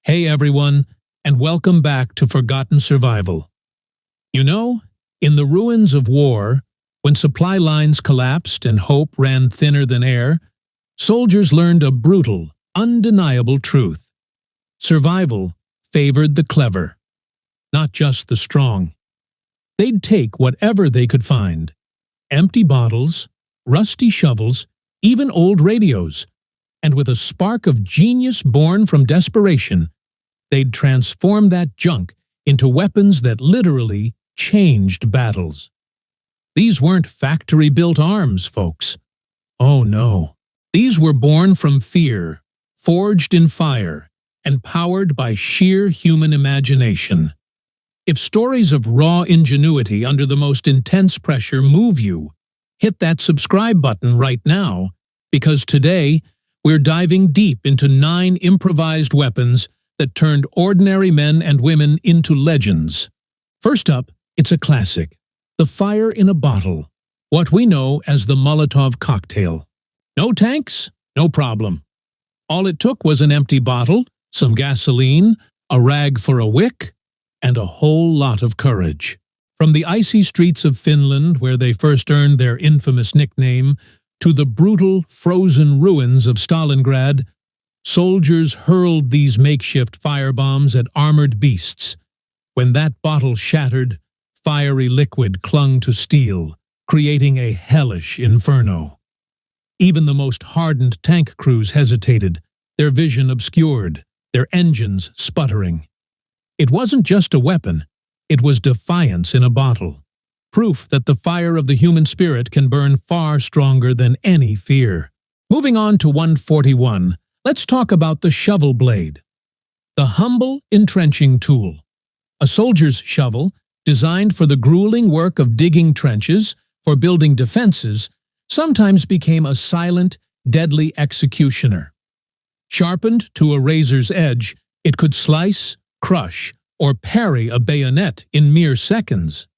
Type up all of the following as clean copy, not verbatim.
Hey everyone, and welcome back to Forgotten Survival. You know, in the ruins of war, when supply lines collapsed and hope ran thinner than air, soldiers learned a brutal, undeniable truth. Survival favored the clever, not just the strong. They'd take whatever they could find: empty bottles, rusty shovels, even old radios, and with a spark of genius born from desperation, they'd transform that junk into weapons that literally changed battles. These weren't factory-built arms, folks. Oh no. These were born from fear, forged in fire, and powered by sheer human imagination. If stories of raw ingenuity under the most intense pressure move you, hit that subscribe button right now, because today we're diving deep into 9 improvised weapons that turned ordinary men and women into legends. First up, it's a classic: the fire in a bottle, what we know as the Molotov cocktail. No tanks? No problem. All it took was an empty bottle, some gasoline, a rag for a wick, and a whole lot of courage. From the icy streets of Finland, where they first earned their infamous nickname, to the brutal, frozen ruins of Stalingrad, soldiers hurled these makeshift firebombs at armored beasts. When that bottle shattered, fiery liquid clung to steel, creating a hellish inferno. Even the most hardened tank crews hesitated, their vision obscured, their engines sputtering. It wasn't just a weapon, it was defiance in a bottle. Proof that the fire of the human spirit can burn far stronger than any fear. Moving on to 141, let's talk about the shovel blade. The humble entrenching tool. A soldier's shovel, designed for the grueling work of digging trenches, for building defenses, sometimes became a silent, deadly executioner. Sharpened to a razor's edge, it could slice, crush, or parry a bayonet in mere seconds.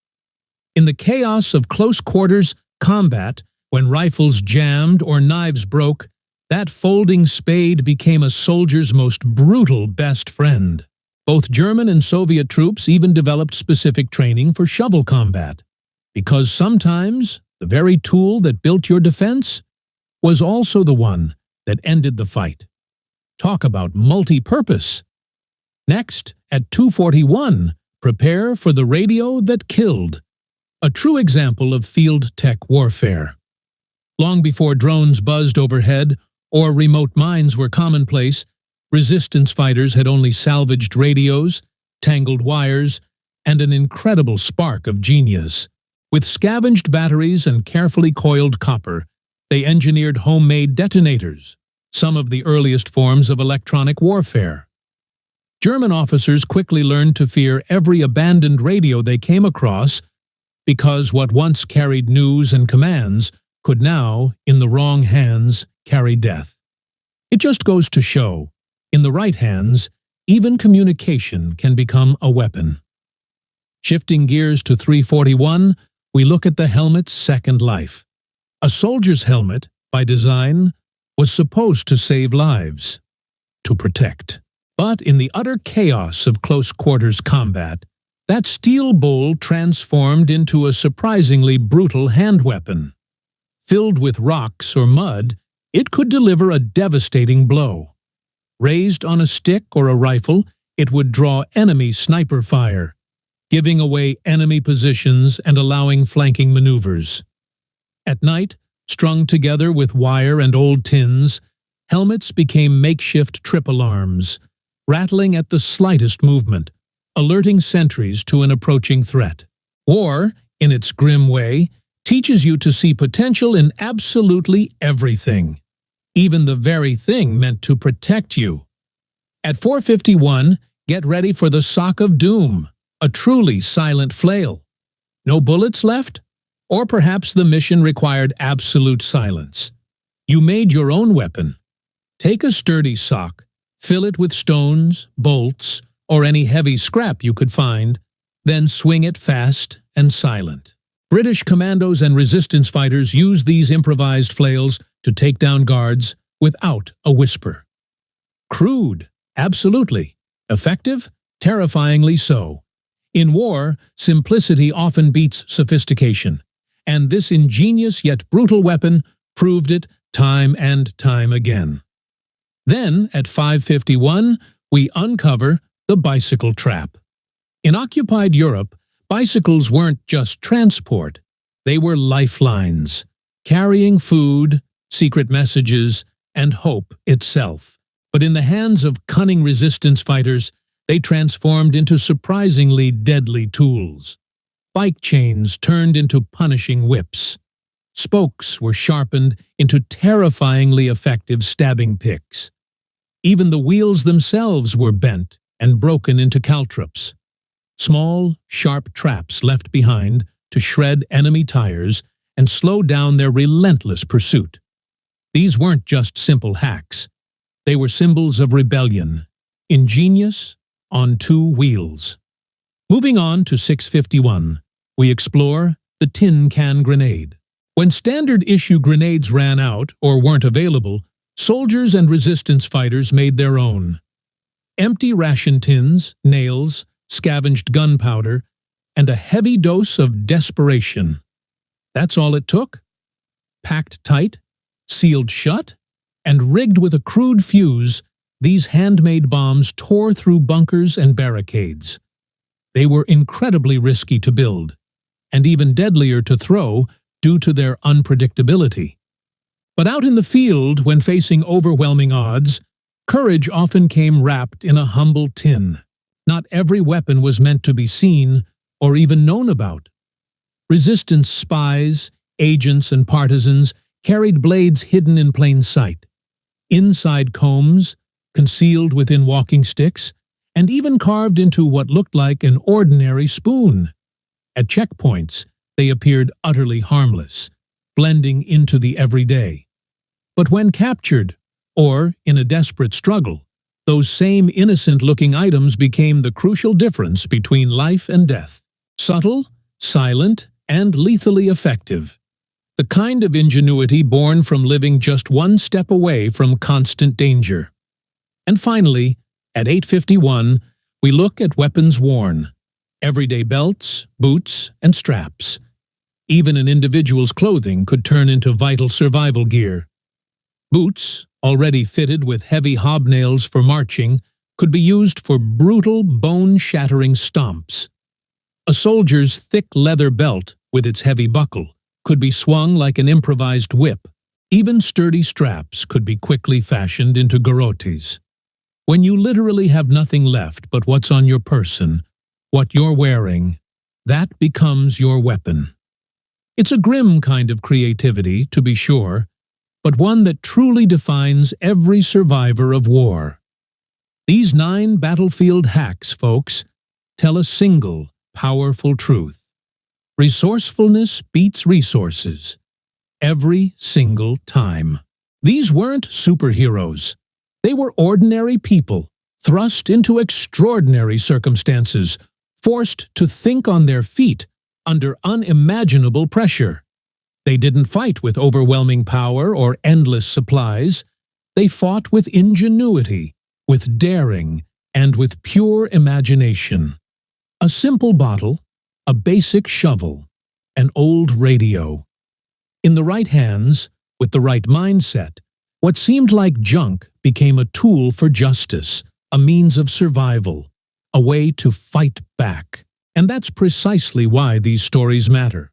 In the chaos of close-quarters combat, when rifles jammed or knives broke, that folding spade became a soldier's most brutal best friend. Both German and Soviet troops even developed specific training for shovel combat, because sometimes the very tool that built your defense was also the one that ended the fight. Talk about multi-purpose. Next, at 241, prepare for the radio that killed. A true example of field tech warfare. Long before drones buzzed overhead or remote mines were commonplace, resistance fighters had only salvaged radios, tangled wires, and an incredible spark of genius. With scavenged batteries and carefully coiled copper, they engineered homemade detonators, some of the earliest forms of electronic warfare. German officers quickly learned to fear every abandoned radio they came across, because what once carried news and commands could now, in the wrong hands, carry death. It just goes to show, in the right hands, even communication can become a weapon. Shifting gears to 341, we look at the helmet's second life. A soldier's helmet, by design, was supposed to save lives, to protect. But in the utter chaos of close-quarters combat, that steel bowl transformed into a surprisingly brutal hand weapon. Filled with rocks or mud, it could deliver a devastating blow. Raised on a stick or a rifle, it would draw enemy sniper fire, giving away enemy positions and allowing flanking maneuvers. At night, strung together with wire and old tins, helmets became makeshift trip alarms, rattling at the slightest movement, alerting sentries to an approaching threat. War, in its grim way, teaches you to see potential in absolutely everything, even the very thing meant to protect you. At 451, get ready for the Sock of Doom, a truly silent flail. No bullets left? Or perhaps the mission required absolute silence. You made your own weapon. Take a sturdy sock, fill it with stones, bolts, or any heavy scrap you could find, then swing it fast and silent. British commandos and resistance fighters used these improvised flails to take down guards without a whisper. Crude, absolutely, Effective? Terrifyingly so. In war, simplicity often beats sophistication, and this ingenious yet brutal weapon proved it time and time again. Then, at 5:51, we uncover the bicycle trap. In occupied Europe, bicycles weren't just transport, they were lifelines, carrying food, secret messages, and hope itself. But in the hands of cunning resistance fighters, they transformed into surprisingly deadly tools. Bike chains turned into punishing whips. Spokes were sharpened into terrifyingly effective stabbing picks. Even the wheels themselves were bent and broken into caltrops. Small, sharp traps left behind to shred enemy tires and slow down their relentless pursuit. These weren't just simple hacks. They were symbols of rebellion, ingenious, on two wheels. Moving on to 6:51, we explore the tin can grenade. When standard-issue grenades ran out or weren't available, soldiers and resistance fighters made their own. Empty ration tins, nails, scavenged gunpowder, and a heavy dose of desperation. That's all it took? Packed tight, sealed shut, and rigged with a crude fuse, these handmade bombs tore through bunkers and barricades. They were incredibly risky to build, and even deadlier to throw due to their unpredictability. But out in the field, when facing overwhelming odds, courage often came wrapped in a humble tin. Not every weapon was meant to be seen or even known about. Resistance spies, agents, and partisans carried blades hidden in plain sight. Inside combs, concealed within walking sticks, and even carved into what looked like an ordinary spoon. At checkpoints, they appeared utterly harmless, blending into the everyday. But when captured, or in a desperate struggle, those same innocent-looking items became the crucial difference between life and death. Subtle, silent, and lethally effective. The kind of ingenuity born from living just one step away from constant danger. And finally, at 8:51, we look at weapons worn. Everyday belts, boots, and straps. Even an individual's clothing could turn into vital survival gear. Boots, already fitted with heavy hobnails for marching, could be used for brutal, bone-shattering stomps. A soldier's thick leather belt, with its heavy buckle, could be swung like an improvised whip. Even sturdy straps could be quickly fashioned into garrotes. When you literally have nothing left but what's on your person, what you're wearing, that becomes your weapon. It's a grim kind of creativity, to be sure, but one that truly defines every survivor of war. These 9 battlefield hacks, folks, tell a single, powerful truth. Resourcefulness beats resources. Every single time. These weren't superheroes. They were ordinary people, thrust into extraordinary circumstances, forced to think on their feet under unimaginable pressure. They didn't fight with overwhelming power or endless supplies. They fought with ingenuity, with daring, and with pure imagination. A simple bottle, a basic shovel, an old radio. In the right hands, with the right mindset, what seemed like junk became a tool for justice, a means of survival, a way to fight back. And that's precisely why these stories matter.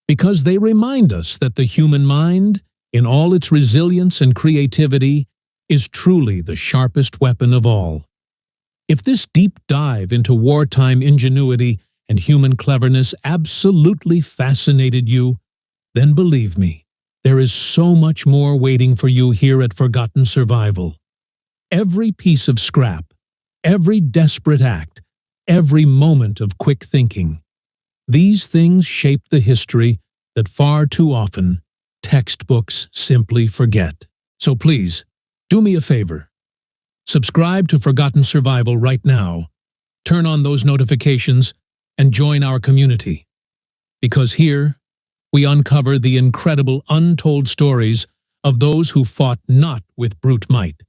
Because they remind us that the human mind, in all its resilience and creativity, is truly the sharpest weapon of all. If this deep dive into wartime ingenuity and human cleverness absolutely fascinated you, then believe me, there is so much more waiting for you here at Forgotten Survival. Every piece of scrap, every desperate act, every moment of quick thinking. These things shape the history that far too often textbooks simply forget. So please, do me a favor. Subscribe to Forgotten Survival right now. Turn on those notifications and join our community. Because here, we uncover the incredible untold stories of those who fought not with brute might,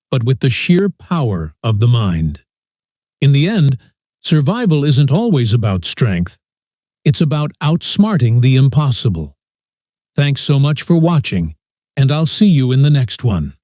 but with the sheer power of the mind. In the end, survival isn't always about strength. It's about outsmarting the impossible. Thanks so much for watching, and I'll see you in the next one.